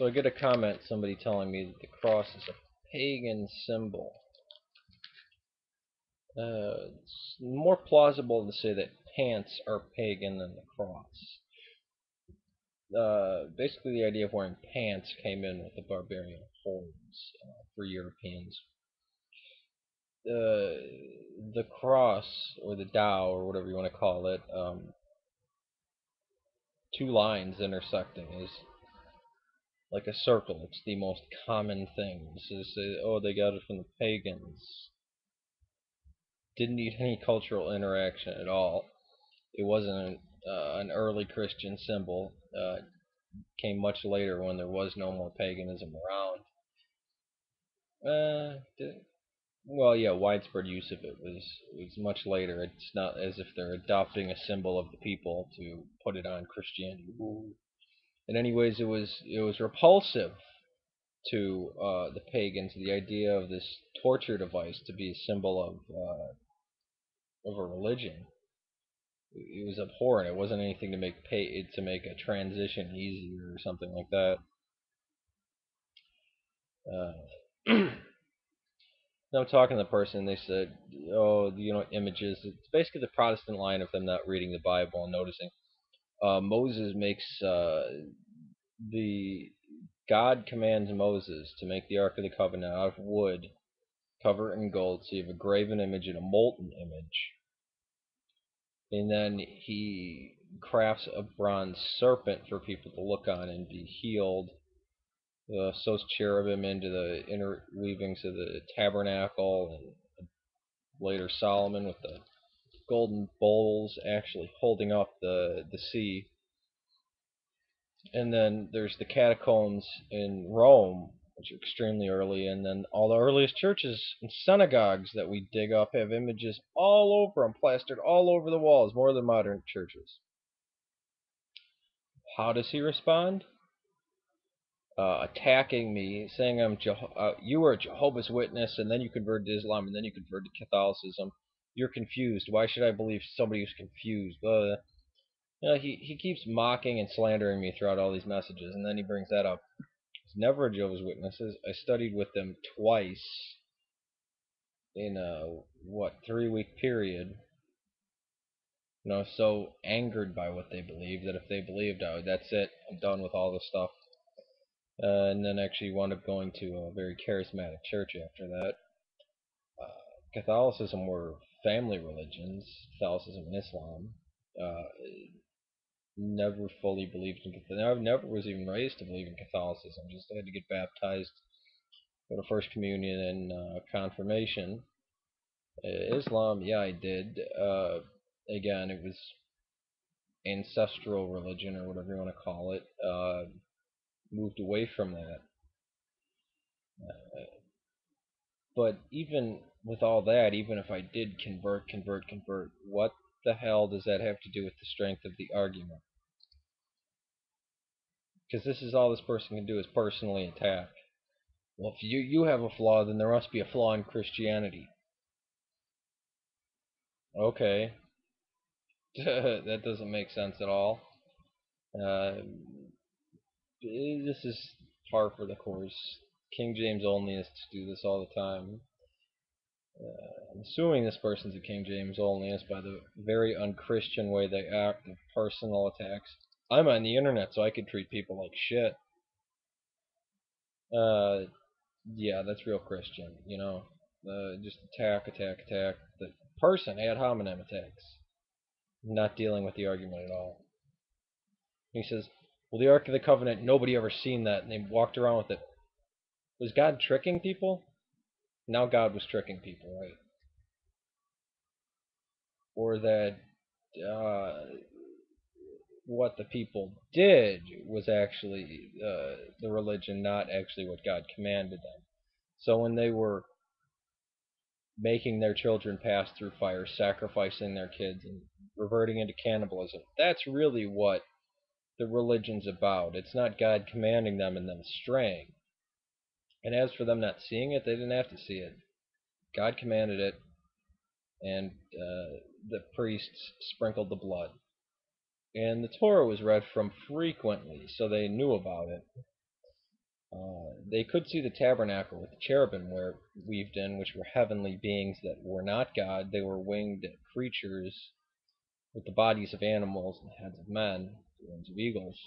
So I get a comment, somebody telling me that the cross is a pagan symbol. It's more plausible to say that pants are pagan than the cross. Basically, the idea of wearing pants came in with the barbarian hordes for Europeans. The cross, or the Tao, or whatever you want to call it, two lines intersecting is like a circle. It's the most common thing. To say, oh, they got it from the pagans. Didn't need any cultural interaction at all. It wasn't an early Christian symbol. Came much later when there was no more paganism around. Well, yeah, widespread use of it was much later. It's not as if they're adopting a symbol of the people to put it on Christianity. In any ways, it was repulsive to the pagans, the idea of this torture device to be a symbol of a religion. It was abhorrent. It wasn't anything to make a transition easier or something like that. I'm talking to the person. They said, "Oh, images." It's basically the Protestant line of them not reading the Bible and noticing. Moses makes the God commands Moses to make the Ark of the Covenant out of wood, cover it in gold, so you have a graven image and a molten image. And then he crafts a bronze serpent for people to look on and be healed. Sews cherubim into the interweavings of the tabernacle, and later Solomon with the golden bowls actually holding up the sea. And then there's the catacombs in Rome, which are extremely early, and then all the earliest churches and synagogues that we dig up have images all over them, plastered all over the walls, more than modern churches. How does he respond? Attacking me, saying you were a Jehovah's Witness, and then you converted to Islam, and then you converted to Catholicism. You're confused. Why should I believe somebody who's confused? He keeps mocking and slandering me throughout all these messages, and then he brings that up. It's never a Jehovah's Witnesses. I studied with them twice in a 3-week period. So angered by what they believe that if they believed, that's it. I'm done with all this stuff. And then actually wound up going to a very charismatic church after that. Catholicism were family religions, Catholicism and Islam. Never fully believed in Catholicism. I never was even raised to believe in Catholicism. Just had to get baptized, go to First Communion and confirmation. Islam, yeah, I did. Again, it was ancestral religion or whatever you want to call it. Moved away from that. But even with all that, even if I did convert, what the hell does that have to do with the strength of the argument? Because this is all this person can do is personally attack. Well, if you have a flaw, then there must be a flaw in Christianity. Okay. That doesn't make sense at all. This is par for the course. King James onlyists do this all the time. I'm assuming this person's a King James onlyist by the very unchristian way they act of personal attacks. I'm on the internet, so I could treat people like shit. Yeah, that's real Christian, just attack. The person, ad hominem attacks. Not dealing with the argument at all. He says, well, the Ark of the Covenant, nobody ever seen that, and they walked around with it. Was God tricking people? Now God was tricking people, right? Or that what the people did was actually the religion, not actually what God commanded them. So when they were making their children pass through fire, sacrificing their kids, and reverting into cannibalism, that's really what the religion's about. It's not God commanding them and them straying. And as for them not seeing it, they didn't have to see it. God commanded it, and the priests sprinkled the blood. And the Torah was read from frequently, so they knew about it. They could see the tabernacle with the cherubim were weaved in, which were heavenly beings that were not God. They were winged creatures with the bodies of animals and heads of men, the wings of eagles.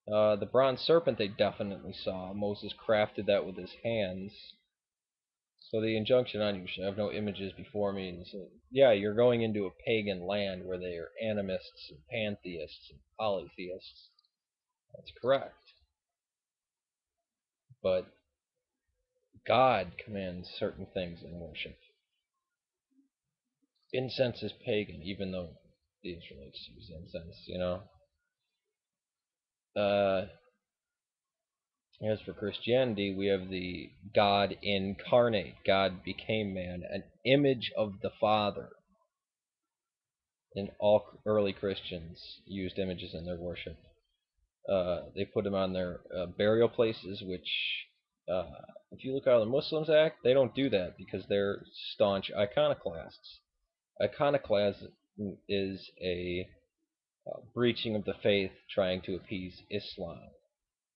The bronze serpent they definitely saw. Moses crafted that with his hands. So the injunction on you should have no images before me. And so, yeah, you're going into a pagan land where they are animists and pantheists and polytheists. That's correct. But God commands certain things in worship. Incense is pagan, even though the Israelites use incense. Uh, as for Christianity, we have the God incarnate. God became man, an image of the Father. And all early Christians used images in their worship. They put them on their burial places, which, if you look how the Muslims act, they don't do that because they're staunch iconoclasts. Iconoclasm is a breaching of the faith trying to appease Islam.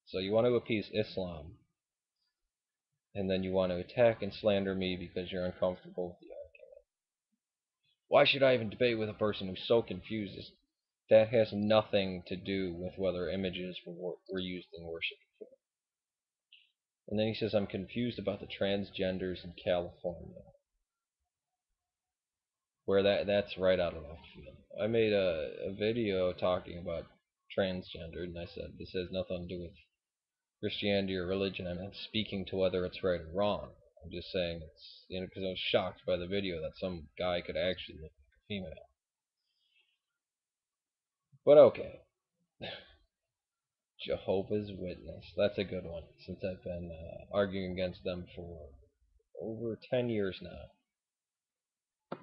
So you want to appease Islam, and then you want to attack and slander me because you're uncomfortable with the argument. Why should I even debate with a person who's so confused? That has nothing to do with whether images were used in worship before. And then he says, I'm confused about the transgenders in California. Where that's right out of left field. I made a video talking about transgender, and I said this has nothing to do with Christianity or religion. I'm not speaking to whether it's right or wrong. I'm just saying it's, because I was shocked by the video that some guy could actually look like a female. But okay. Jehovah's Witness. That's a good one, since I've been arguing against them for over 10 years now.